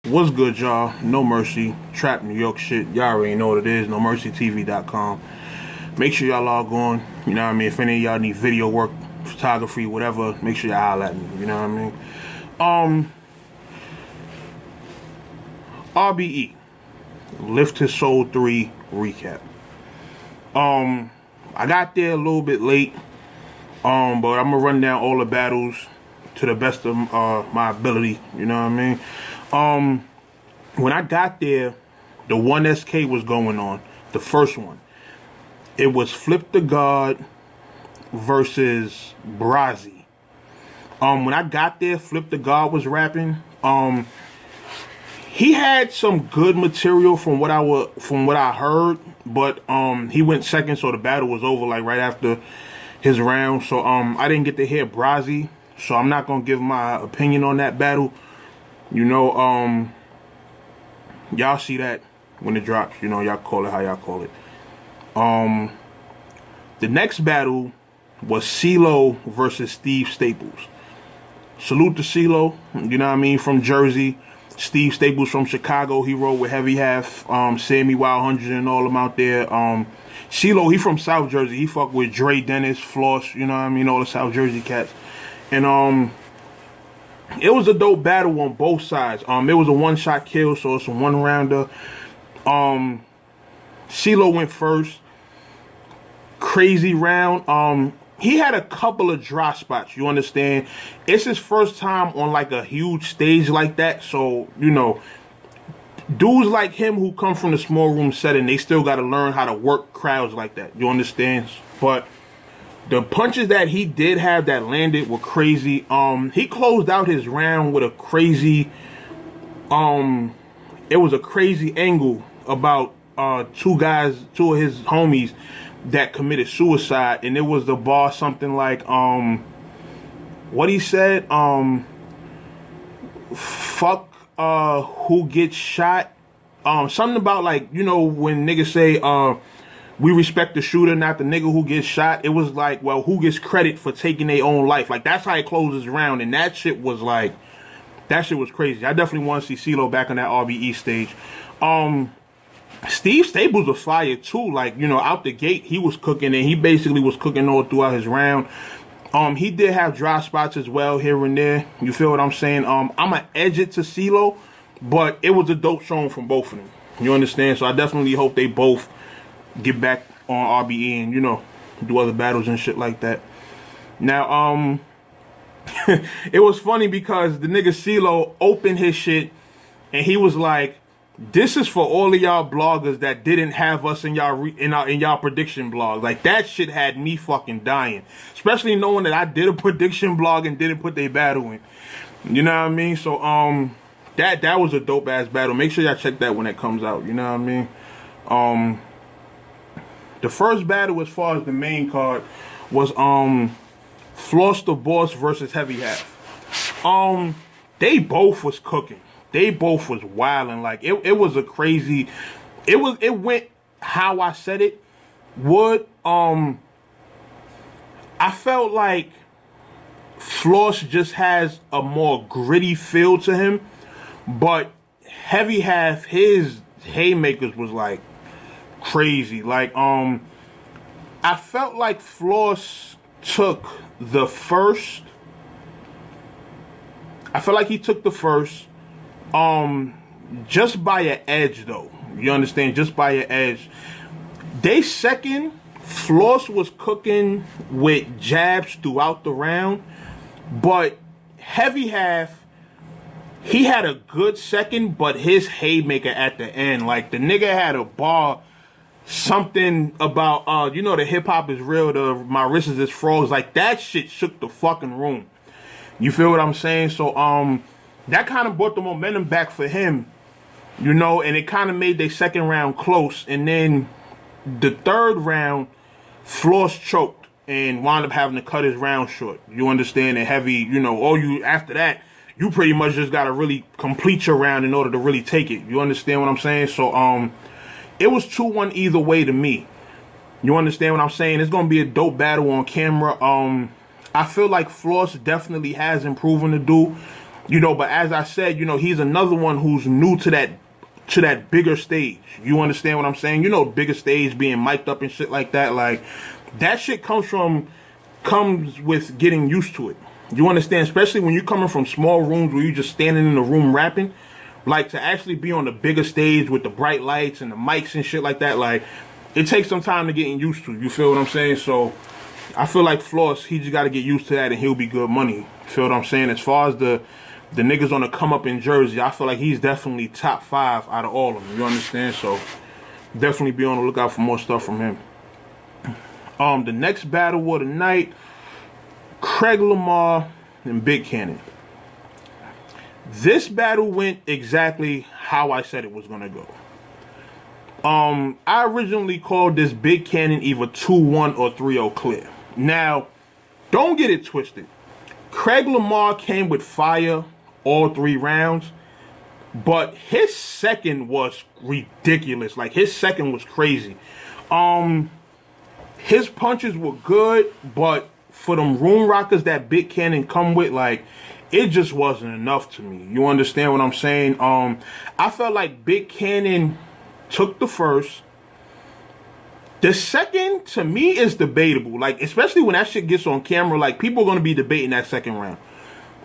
What's good, y'all? No Mercy, Trap New York shit. Y'all already know what it is. NoMercyTV.com. Make sure y'all log on. You know what I mean? If any of y'all need video work, photography, whatever, make sure y'all holler at me. You know what I mean? RBE, Lift His Soul 3 recap. I got there a little bit late, but I'm gonna run down all the battles to the best of my ability. You know what I mean? When I got there, the 1SK was going on. The first one. It was Flip the God versus Brasi. When I got there, Flip the God was rapping. He had some good material from what I heard, but he went second, so the battle was over like right after his round. So I didn't get to hear Brasi, so I'm not gonna give my opinion on that battle. You know, y'all see that when it drops. You know, y'all call it how y'all call it. The next battle was CeeLo versus Steve Staples. Salute to CeeLo, you know what I mean, from Jersey. Steve Staples from Chicago. He rode with Heavy Half, Sammy Wild 100 and all them out there. CeeLo, he from South Jersey. He fuck with Dre Dennis, Floss, you know what I mean, all the South Jersey cats. And it was a dope battle on both sides. It was a one-shot kill, so it's a one-rounder. CeeLo went first. Crazy round. He had a couple of dry spots, you understand? It's his first time on like a huge stage like that, so, you know, dudes like him who come from the small room setting, they still got to learn how to work crowds like that, you understand? But the punches that he did have that landed were crazy. He closed out his round with a crazy, it was a crazy angle about two of his homies that committed suicide, and it was the bar something like what he said, fuck who gets shot, something about, like, you know, when niggas say we respect the shooter, not the nigga who gets shot. It was like, well, who gets credit for taking their own life? Like, that's how it closes around, and that shit was like, that shit was crazy. I definitely want to see CeeLo back on that RBE stage. Steve Staples was fire too. Like, you know, out the gate, he was cooking, and he basically was cooking all throughout his round. He did have dry spots as well here and there. You feel what I'm saying? I'm going to edge it to CeeLo, but it was a dope showing from both of them. You understand? So I definitely hope they both get back on RBE and, you know, do other battles and shit like that. Now, it was funny because the nigga CeeLo opened his shit, and he was like, this is for all of y'all bloggers that didn't have us in y'all prediction blog. Like, that shit had me fucking dying. Especially knowing that I did a prediction blog and didn't put their battle in. You know what I mean? So, that was a dope ass battle. Make sure y'all check that when it comes out. You know what I mean? The first battle as far as the main card was Floss the Boss versus Heavy Half. They both was cooking. They both was wilding. Like, it was a crazy, it went how I said it would. I felt like Floss just has a more gritty feel to him, but Heavy Half, his haymakers was like crazy. Like, I felt like Floss took the first. I felt like he took the first. Just by an edge, though. You understand? Just by an edge. They second, Floss was cooking with jabs throughout the round, but Heavy Half, he had a good second, but his haymaker at the end, like, the nigga had a bar, something about, you know, the hip hop is real, my wrist is froze. Like, that shit shook the fucking room. You feel what I'm saying? So, that kind of brought the momentum back for him, you know, and it kind of made their second round close. And then the third round, Floss choked and wound up having to cut his round short. You understand? And Heavy, you know, after that, you pretty much just got to really complete your round in order to really take it. You understand what I'm saying? So, it was 2-1 either way to me. You understand what I'm saying? It's going to be a dope battle on camera. I feel like Floss definitely has improving to do. You know, but as I said, you know, he's another one who's new to that bigger stage. You understand what I'm saying? You know, bigger stage, being mic'd up and shit like that. Like, that shit comes with getting used to it. You understand? Especially when you're coming from small rooms where you're just standing in the room rapping. Like, to actually be on the bigger stage with the bright lights and the mics and shit like that, like, it takes some time to get used to. You feel what I'm saying? So, I feel like Floss, he just got to get used to that and he'll be good money. You feel what I'm saying? As far as the niggas on the come up in Jersey, I feel like he's definitely top 5 out of all of them. You understand? So, definitely be on the lookout for more stuff from him. The next battle of the night, Craig Lamar and Big Cannon. This battle went exactly how I said it was going to go. I originally called this Big Cannon either 2-1 or 3-0 clear. Now, don't get it twisted. Craig Lamar came with fire all 3 rounds, but his second was ridiculous. Like, his second was crazy. His punches were good, but for them room rockers that Big Cannon come with, like, it just wasn't enough to me. You understand what I'm saying? I felt like Big Cannon took the first. The second, to me, is debatable. Like, especially when that shit gets on camera, like, people are going to be debating that second round.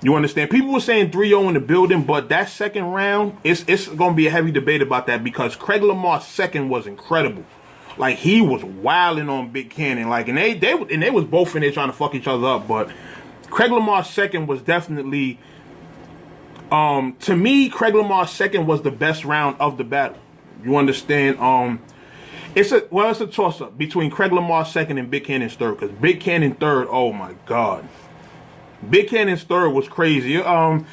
You understand? People were saying 3-0 in the building, but that second round, it's going to be a heavy debate about that because Craig Lamar's second was incredible. Like, he was wilding on Big Cannon. Like, and they was both in there trying to fuck each other up, but Craig Lamar's second was definitely, to me, Craig Lamar's second was the best round of the battle. You understand? It's a toss-up between Craig Lamar's second and Big Cannon's third, because Big Cannon third, oh my God. Big Cannon's third was crazy. Shout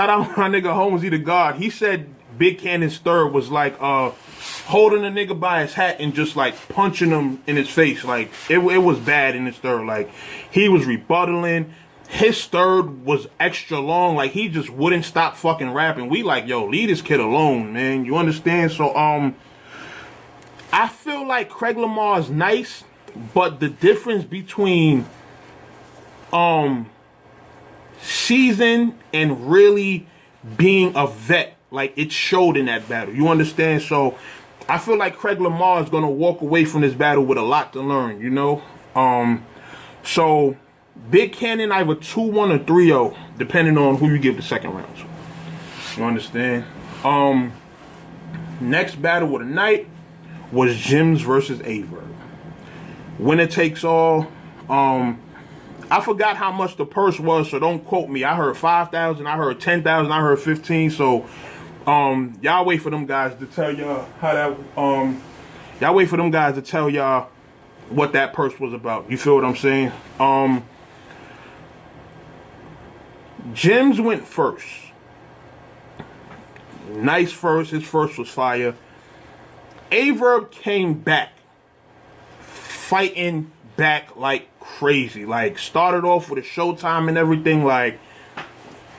out my nigga Holmesy the God. He said Big Cannon's third was like holding a nigga by his hat and just like punching him in his face. Like, it was bad in his third. Like, he was rebuttaling. His third was extra long. Like, he just wouldn't stop fucking rapping. We like, yo, leave this kid alone, man. You understand? So, I feel like Craig Lamar is nice, but the difference between seasoned and really being a vet, like, it showed in that battle. You understand? So, I feel like Craig Lamar is going to walk away from this battle with a lot to learn, you know? So, Big Cannon either 2-1 or 3-0, depending on who you give the second round to. You understand? Next battle of the night was Jims versus Verb. Winner takes all. I forgot how much the purse was, so don't quote me. I heard 5,000, I heard 10,000, I heard 15. So, y'all wait for them guys to tell y'all how that. Y'all wait for them guys to tell y'all what that purse was about. You feel what I'm saying? Jims went first. Nice first. His first was fire. Verb came back, fighting back like crazy. Like, started off with a showtime and everything. Like,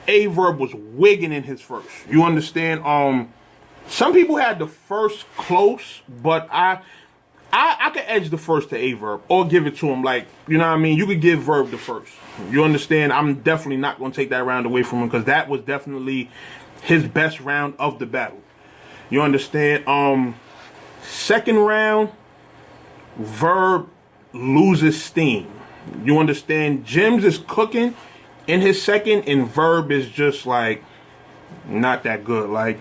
Verb was wigging in his first. You understand? Some people had the first close, but I could edge the first to Verb or give it to him. Like, you know what I mean? You could give Verb the first. You understand? I'm definitely not going to take that round away from him because that was definitely his best round of the battle. You understand? Second round, Verb loses steam. You understand? Jims is cooking in his second, and Verb is just like not that good. Like,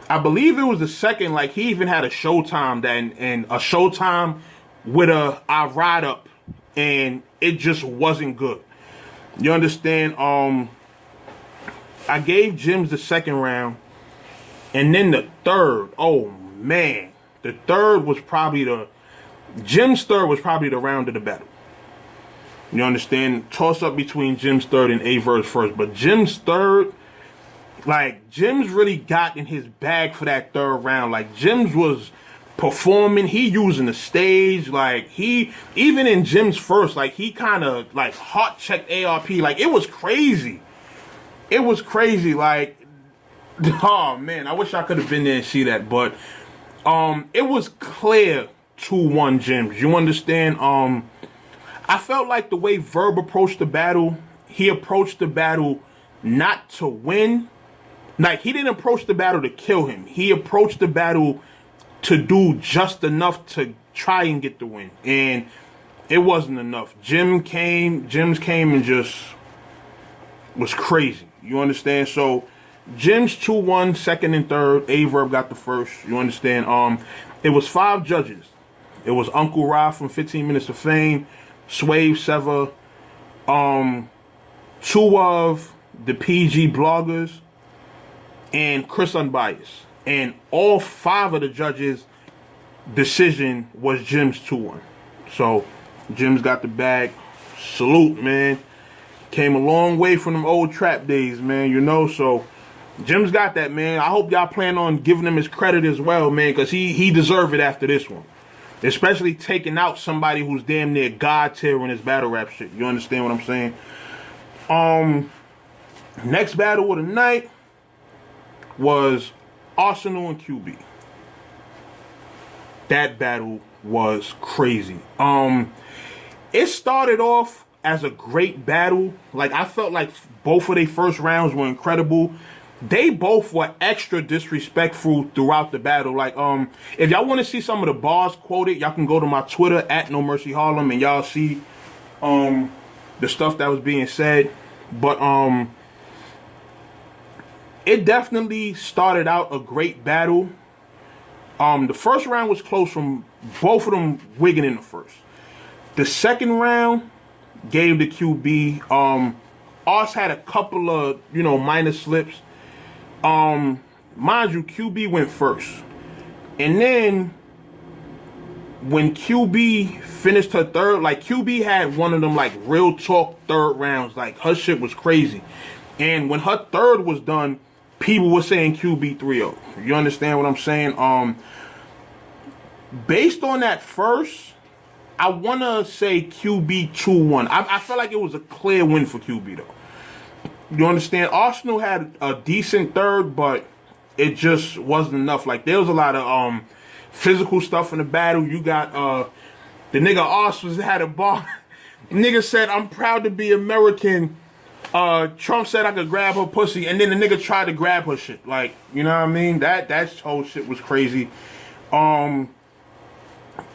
I believe it was the second. Like, he even had a showtime and a showtime with I ride up, and it just wasn't good. You understand? I gave Jims the second round, and then the third. Oh man, the third was probably Jim's third was probably the round of the battle. You understand? Toss up between Jim's third and Verb's first. But Jim's third, like, Jims really got in his bag for that third round. Like, Jims was performing. He using the stage. Like, he, even in Jim's first, like, he kind of, like, hot checked ARP. Like, it was crazy. It was crazy. Like, oh, man, I wish I could have been there and see that. But it was clear 2-1 Jims. You understand? I felt like the way Verb approached the battle, he approached the battle not to win. Like, he didn't approach the battle to kill him. He approached the battle to do just enough to try and get the win. And it wasn't enough. Jims came and just was crazy. You understand? So Jims 2-1, second and third. Verb got the first. You understand? It was 5 judges. It was Uncle Ra from 15 Minutes of Fame, Swave Sever, 2 of the PG bloggers, and Chris Unbiased. And all 5 of the judges' decision was Jims 2-1. So Jims got the bag. Salute, man. Came a long way from them old trap days, man, you know. So Jims got that, man. I hope y'all plan on giving him his credit as well, man, because he deserved it after this one. Especially taking out somebody who's damn near God tier in his battle rap shit. You understand what I'm saying? Next battle of the night was Arsenal and QB. That battle was crazy. It started off as a great battle. Like, I felt like both of their first rounds were incredible. They both were extra disrespectful throughout the battle. Like, if y'all want to see some of the bars quoted, y'all can go to my Twitter at NoMercyHarlem and y'all see the stuff that was being said. But it definitely started out a great battle. The first round was close from both of them wigging in the first. The second round gave the QB. Us had a couple of, minor slips. Mind you, QB went first. And then when QB finished her third, like, QB had one of them, like, real talk third rounds. Like, her shit was crazy. And when her third was done, people were saying QB 3-0. You understand what I'm saying? Based on that first, I want to say QB 2-1. I felt like it was a clear win for QB, though. You understand? Arsenal had a decent third, but it just wasn't enough. Like, there was a lot of physical stuff in the battle. You got the nigga Arsenal had a bar. Nigga said, "I'm proud to be American." Trump said I could grab her pussy, and then the nigga tried to grab her shit. Like, you know what I mean? That whole shit was crazy.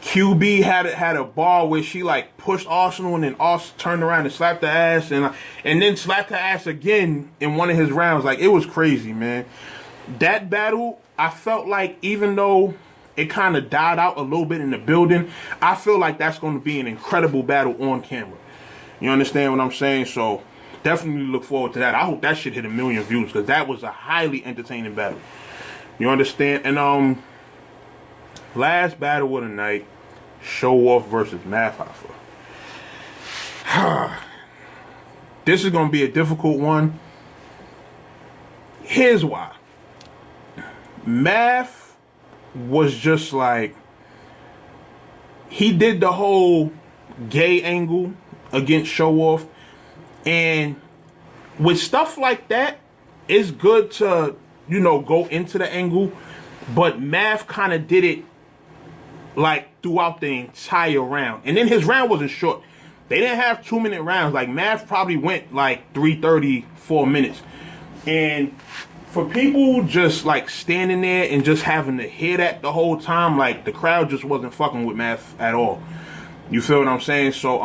QB had a bar where she, like, pushed Arsenal, and then Arsenal turned around and slapped her ass, and then slapped her ass again in one of his rounds. Like, it was crazy, man. That battle, I felt like, even though it kind of died out a little bit in the building, I feel like that's going to be an incredible battle on camera. You understand what I'm saying? So definitely look forward to that. I hope that shit hit 1 million views, because that was a highly entertaining battle. You understand? And last battle of the night, Showoff versus Math Hoffa. This is going to be a difficult one. Here's why. Math was just like, he did the whole gay angle against Showoff. And with stuff like that, it's good to, go into the angle. But Math kind of did it, like, throughout the entire round. And then his round wasn't short. They didn't have 2-minute rounds. Like, Math probably went, like, 3:30, 4 minutes. And for people just, like, standing there and just having to hear that the whole time, like, the crowd just wasn't fucking with Math at all. You feel what I'm saying? So,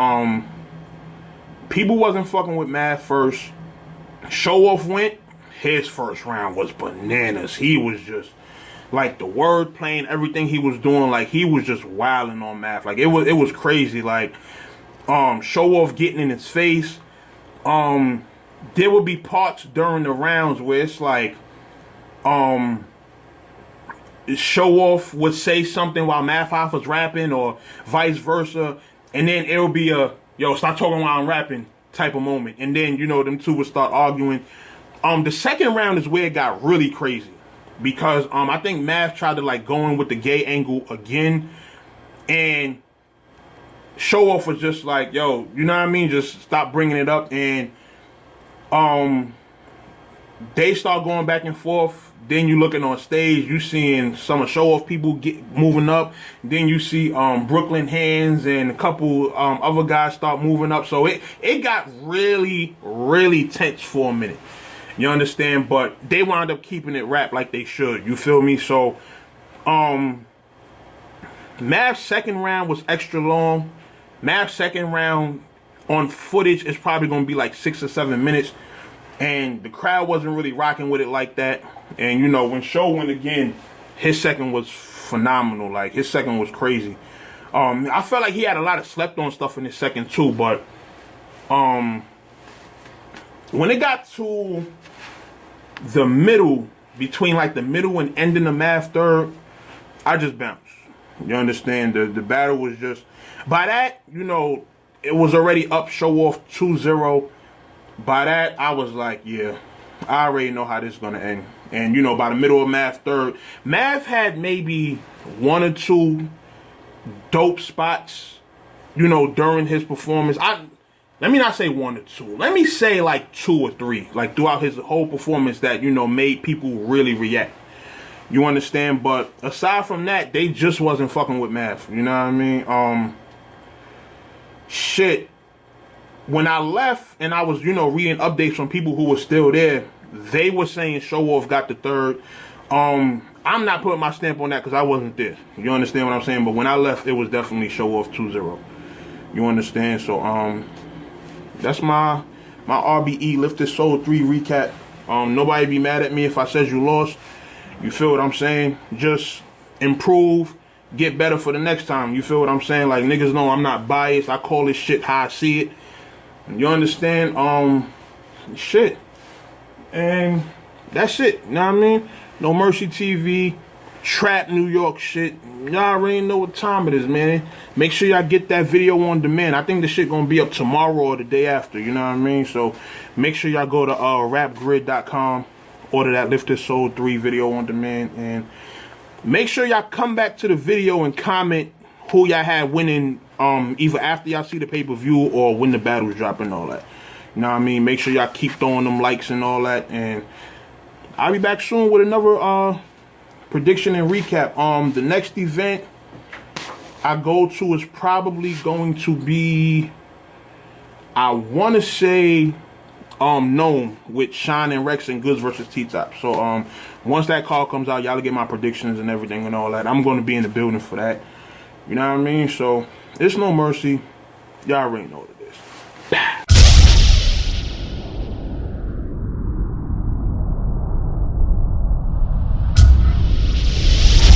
people wasn't fucking with Math first. Showoff went. His first round was bananas. He was just, like, the word playing, everything he was doing, like, he was just wilding on Math. Like, it was crazy. Like, Showoff getting in his face. There would be parts during the rounds where it's like, Showoff would say something while Math Hoffa's rapping, or vice versa, and then it'll be a, "Yo, stop talking while I'm rapping" type of moment. And then, them two would start arguing. The second round is where it got really crazy. Because I think Math tried to, like, go in with the gay angle again. And Showoff was just like, "Yo, you know what I mean? Just stop bringing it up." And they start going back and forth. Then you looking on stage, you seeing some of Showoff people moving up. Then you see Brooklyn Hands and a couple other guys start moving up. So it got really, really tense for a minute. You understand? But they wound up keeping it wrapped like they should. You feel me? So, Mav's second round was extra long. Mav's second round on footage is probably going to be like 6 or 7 minutes. And the crowd wasn't really rocking with it like that. And, you know, when Show went again, his second was phenomenal. Like, his second was crazy. I felt like he had a lot of slept-on stuff in his second, too. But when it got to the middle, between, like, the middle and ending the Mav third, I just bounced. You understand? The battle was just... By that, you know, it was already up Showoff 2-0. By that, I was like, yeah, I already know how this is going to end. And, you know, by the middle of Mav third, Mav had maybe 1 or 2 dope spots, you know, during his performance. Let me not say 1 or 2. Let me say like 2 or 3, like throughout his whole performance that, you know, made people really react. You understand? But aside from that, they just wasn't fucking with Mav. You know what I mean? Shit. When I left and I was, you know, reading updates from people who were still there, they were saying Showoff got the third. I'm not putting my stamp on that because I wasn't there. You understand what I'm saying? But when I left, it was definitely Showoff 2-0. You understand? So, that's my RBE Lifted Soul 3 recap. Nobody be mad at me if I said you lost. You feel what I'm saying? Just improve, get better for the next time. You feel what I'm saying? Like, niggas know I'm not biased. I call this shit how I see it. You understand? Shit. And that's it. You know what I mean? No Mercy TV, Trap New York shit. Y'all already know what time it is, man. Make sure y'all get that video on demand. I think the shit gonna be up tomorrow or the day after. You know what I mean? So make sure y'all go to rapgrid.com. Order that Lifted Soul 3 video on demand. And make sure y'all come back to the video and comment who y'all had winning either after y'all see the pay-per-view or when the battles drop and all that. You know what I mean? Make sure y'all keep throwing them likes and all that. And I'll be back soon with another prediction and recap. The next event I go to is probably going to be, I want to say, NOME with Shine and Rex and Goods versus T-Top. So once that call comes out, y'all get my predictions and everything and all that. I'm going to be in the building for that. You know what I mean? So it's No Mercy. Y'all already know it.